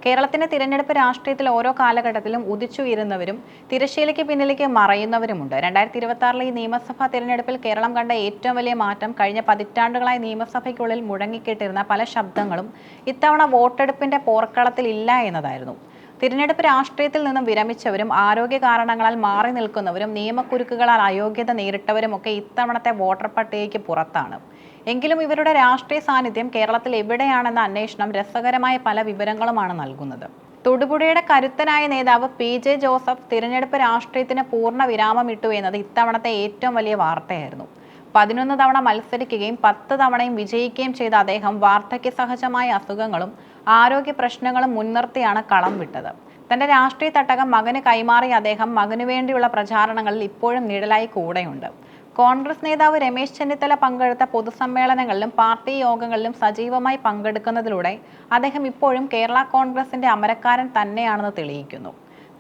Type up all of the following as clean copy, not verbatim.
കേരളത്തിന്റെ തിരഞ്ഞെടുപ്പ് രാഷ്ട്രീയത്തിൽ ഓരോ കാലഘട്ടത്തിലും ഉദിച്ചുയരുന്നവരും തിരശ്ശീലയ്ക്ക് പിന്നിലേക്ക് മറയുന്നവരുമുണ്ട്. 2026 ഈ നിയമസഭാ തിരഞ്ഞെടുപ്പിൽ കേരളം കണ്ട ഏറ്റവും വലിയ മാറ്റം കഴിഞ്ഞ പതിറ്റാണ്ടുകളായി നിയമസഭയ്ക്കുള്ളിൽ മുഴങ്ങിക്കേട്ടിരുന്ന പല ശബ്ദങ്ങളും ഇത്തവണ വോട്ടെടുപ്പിന്റെ പോർക്കളത്തിൽ ഇല്ല എന്നതായിരുന്നു. തിരഞ്ഞെടുപ്പ് രാഷ്ട്രീയത്തിൽ നിന്നും വിരമിച്ചവരും ആരോഗ്യ കാരണങ്ങളാൽ മാറി നിൽക്കുന്നവരും നിയമക്കുരുക്കുകളാൽ അയോഗ്യത നേരിട്ടവരുമൊക്കെ ഇത്തവണത്തെ വോട്ടർ പട്ടികയ്ക്ക് പുറത്താണ്. എങ്കിലും ഇവരുടെ രാഷ്ട്രീയ സാന്നിധ്യം കേരളത്തിൽ എവിടെയാണെന്ന അന്വേഷണം രസകരമായ പല വിവരങ്ങളുമാണ് നൽകുന്നത്. തൊടുപുഴയുടെ കരുത്തനായ നേതാവ് PJ ജോസഫ് തിരഞ്ഞെടുപ്പ് രാഷ്ട്രീയത്തിന് പൂർണ്ണ വിരാമമിട്ടു എന്നത് ഇത്തവണത്തെ ഏറ്റവും വലിയ വാർത്തയായിരുന്നു. 11 തവണ മത്സരിക്കുകയും 10 തവണയും വിജയിക്കുകയും ചെയ്ത അദ്ദേഹം വാർദ്ധക്യ സഹജമായ അസുഖങ്ങളും ആരോഗ്യ പ്രശ്നങ്ങളും മുൻനിർത്തിയാണ് കളം വിട്ടത്. തന്റെ രാഷ്ട്രീയ തട്ടകം മകന് കൈമാറി അദ്ദേഹം മകനു വേണ്ടിയുള്ള പ്രചാരണങ്ങളിൽ ഇപ്പോഴും നിഴലായി കൂടെയുണ്ട്. കോൺഗ്രസ് നേതാവ് രമേശ് ചെന്നിത്തല പങ്കെടുത്ത പൊതുസമ്മേളനങ്ങളിലും പാർട്ടി യോഗങ്ങളിലും സജീവമായി പങ്കെടുക്കുന്നതിലൂടെ അദ്ദേഹം ഇപ്പോഴും കേരള കോൺഗ്രസിന്റെ അമരക്കാരൻ തന്നെയാണെന്ന് തെളിയിക്കുന്നു.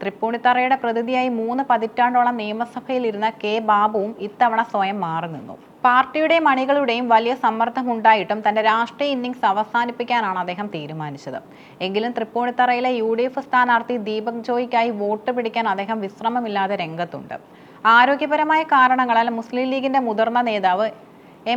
തൃപ്പൂണിത്തറയുടെ പ്രതിനിധിയായി 3 പതിറ്റാണ്ടോളം നിയമസഭയിൽ ഇരുന്ന K ബാബുവും ഇത്തവണ സ്വയം മാറി നിന്നു. പാർട്ടിയുടെയും അണികളുടെയും വലിയ സമ്മർദ്ദമുണ്ടായിട്ടും തന്റെ രാഷ്ട്രീയ ഇന്നിംഗ്സ് അവസാനിപ്പിക്കാനാണ് അദ്ദേഹം തീരുമാനിച്ചത്. എങ്കിലും തൃപ്പൂണിത്തറയിലെ UDF സ്ഥാനാർത്ഥി ദീപക് ജോയിക്കായി വോട്ട് പിടിക്കാൻ അദ്ദേഹം വിശ്രമമില്ലാതെ രംഗത്തുണ്ട്. ആരോഗ്യപരമായ കാരണങ്ങളാൽ മുസ്ലിം ലീഗിന്റെ മുതിർന്ന നേതാവ്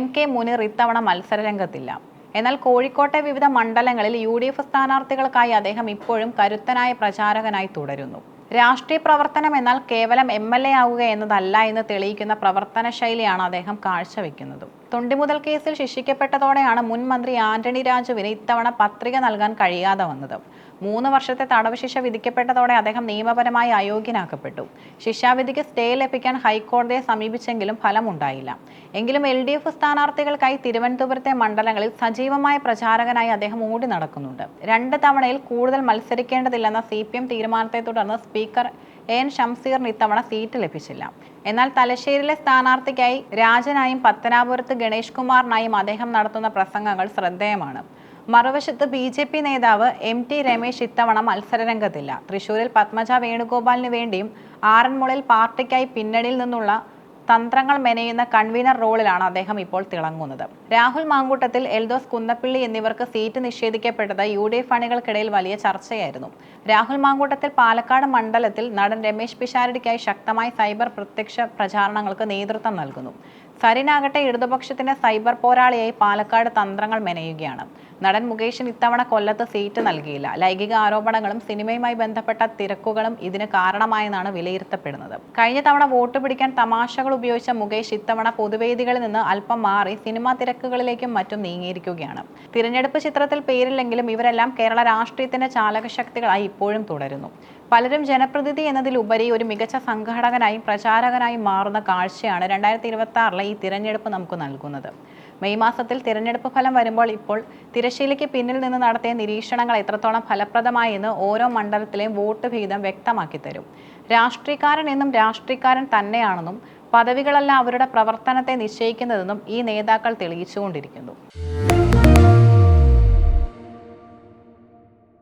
MK മുനീർ ഇത്തവണ മത്സരരംഗത്തില്ല. എന്നാൽ കോഴിക്കോട്ടെ വിവിധ മണ്ഡലങ്ങളിൽ UDF സ്ഥാനാർത്ഥികൾക്കായി അദ്ദേഹം ഇപ്പോഴും കരുത്തനായ പ്രചാരകനായി തുടരുന്നു. രാഷ്ട്രീയ പ്രവർത്തനം എന്നാൽ കേവലം MLA ആവുക എന്നതല്ല എന്ന് തെളിയിക്കുന്ന പ്രവർത്തന ശൈലിയാണ് അദ്ദേഹം കാഴ്ചവെക്കുന്നത്. തൊണ്ടിമുതൽ കേസിൽ ശിക്ഷിക്കപ്പെട്ടതോടെയാണ് മുൻ മന്ത്രി ആന്റണി രാജുവിന് ഇത്തവണ പത്രിക നൽകാൻ കഴിയാതെ വന്നത്. 3 വർഷത്തെ തടവ് ശിക്ഷ വിധിക്കപ്പെട്ടതോടെ അദ്ദേഹം നിയമപരമായി അയോഗ്യനാക്കപ്പെട്ടു. ശിക്ഷാവിധിക്ക് സ്റ്റേ ലഭിക്കാൻ ഹൈക്കോടതിയെ സമീപിച്ചെങ്കിലും ഫലമുണ്ടായില്ല. എങ്കിലും LDF സ്ഥാനാർത്ഥികൾക്കായി തിരുവനന്തപുരത്തെ മണ്ഡലങ്ങളിൽ സജീവമായ പ്രചാരകനായി അദ്ദേഹം ഓടി നടക്കുന്നുണ്ട്. 2 തവണയിൽ കൂടുതൽ മത്സരിക്കേണ്ടതില്ലെന്ന CPM തീരുമാനത്തെ തുടർന്ന് സ്പീക്കർ AN ഷംസീറിന് ഇത്തവണ സീറ്റ് ലഭിച്ചില്ല. എന്നാൽ തലശ്ശേരിയിലെ സ്ഥാനാർത്ഥിക്കായി രാജനായും പത്തനാപുരത്ത് ഗണേഷ് കുമാറിനായും അദ്ദേഹം നടത്തുന്ന പ്രസംഗങ്ങൾ ശ്രദ്ധേയമാണ്. മറുവശത്ത് BJP നേതാവ് MT രമേശ് ഇത്തവണ മത്സരരംഗത്തില്ല. തൃശൂരിൽ പത്മജ വേണുഗോപാലിന് വേണ്ടിയും ആറന്മുളയിൽ പാർട്ടിക്കായി പിന്നണിയിൽ നിന്നുള്ള തന്ത്രങ്ങൾ മെനയുന്ന കൺവീനർ റോളിലാണ് അദ്ദേഹം ഇപ്പോൾ തിളങ്ങുന്നത്. രാഹുൽ മാങ്കൂട്ടത്തിൽ, എൽദോസ് കുന്നപ്പിള്ളി എന്നിവർക്ക് സീറ്റ് നിഷേധിക്കപ്പെട്ടത് UDF അണികൾക്കിടയിൽ വലിയ ചർച്ചയായിരുന്നു. രാഹുൽ മാങ്കൂട്ടത്തിൽ പാലക്കാട് മണ്ഡലത്തിൽ നടൻ രമേശ് പിഷാരടിക്കായി ശക്തമായ സൈബർ പ്രത്യക്ഷ പ്രചാരണങ്ങൾക്ക് നേതൃത്വം നൽകുന്നു. സരിനാകട്ടെ ഇടതുപക്ഷത്തിന്റെ സൈബർ പോരാളിയായി പാലക്കാട് തന്ത്രങ്ങൾ മെനയുകയാണ്. നടൻ മുകേഷിന് ഇത്തവണ കൊല്ലത്ത് സീറ്റ് നൽകിയില്ല. ലൈംഗിക ആരോപണങ്ങളും സിനിമയുമായി ബന്ധപ്പെട്ട തിരക്കുകളും ഇതിന് കാരണമായെന്നാണ് വിലയിരുത്തപ്പെടുന്നത്. കഴിഞ്ഞ തവണ വോട്ട് പിടിക്കാൻ തമാശകൾ ഉപയോഗിച്ച മുകേഷ് ഇത്തവണ പൊതുവേദികളിൽ നിന്ന് അല്പം മാറി സിനിമാ തിരക്കുകളിലേക്കും മറ്റും നീങ്ങിയിരിക്കുകയാണ്. തിരഞ്ഞെടുപ്പ് ചിത്രത്തിൽ പേരില്ലെങ്കിലും ഇവരെല്ലാം കേരള രാഷ്ട്രീയത്തിന്റെ ചാലകശക്തികളായി ഇപ്പോഴും തുടരുന്നു. പലരും ജനപ്രതിനിധി എന്നതിലുപരി ഒരു മികച്ച സംഘാടകനായും പ്രചാരകനായും മാറുന്ന കാഴ്ചയാണ് 2026 ഈ തിരഞ്ഞെടുപ്പ് നമുക്ക് നൽകുന്നത്. മെയ് മാസത്തിൽ തിരഞ്ഞെടുപ്പ് ഫലം വരുമ്പോൾ ഇപ്പോൾ തിരശ്ശീലയ്ക്ക് പിന്നിൽ നിന്ന് നടത്തിയ നിരീക്ഷണങ്ങൾ എത്രത്തോളം ഫലപ്രദമായെന്ന് ഓരോ മണ്ഡലത്തിലെയും വോട്ട് വിഹിതം വ്യക്തമാക്കി തരും. രാഷ്ട്രീയക്കാരൻ എന്നും രാഷ്ട്രീയക്കാരൻ തന്നെയാണെന്നും പദവികളല്ല അവരുടെ പ്രവർത്തനത്തെ നിശ്ചയിക്കുന്നതെന്നും ഈ നേതാക്കൾ തെളിയിച്ചുകൊണ്ടിരിക്കുന്നു.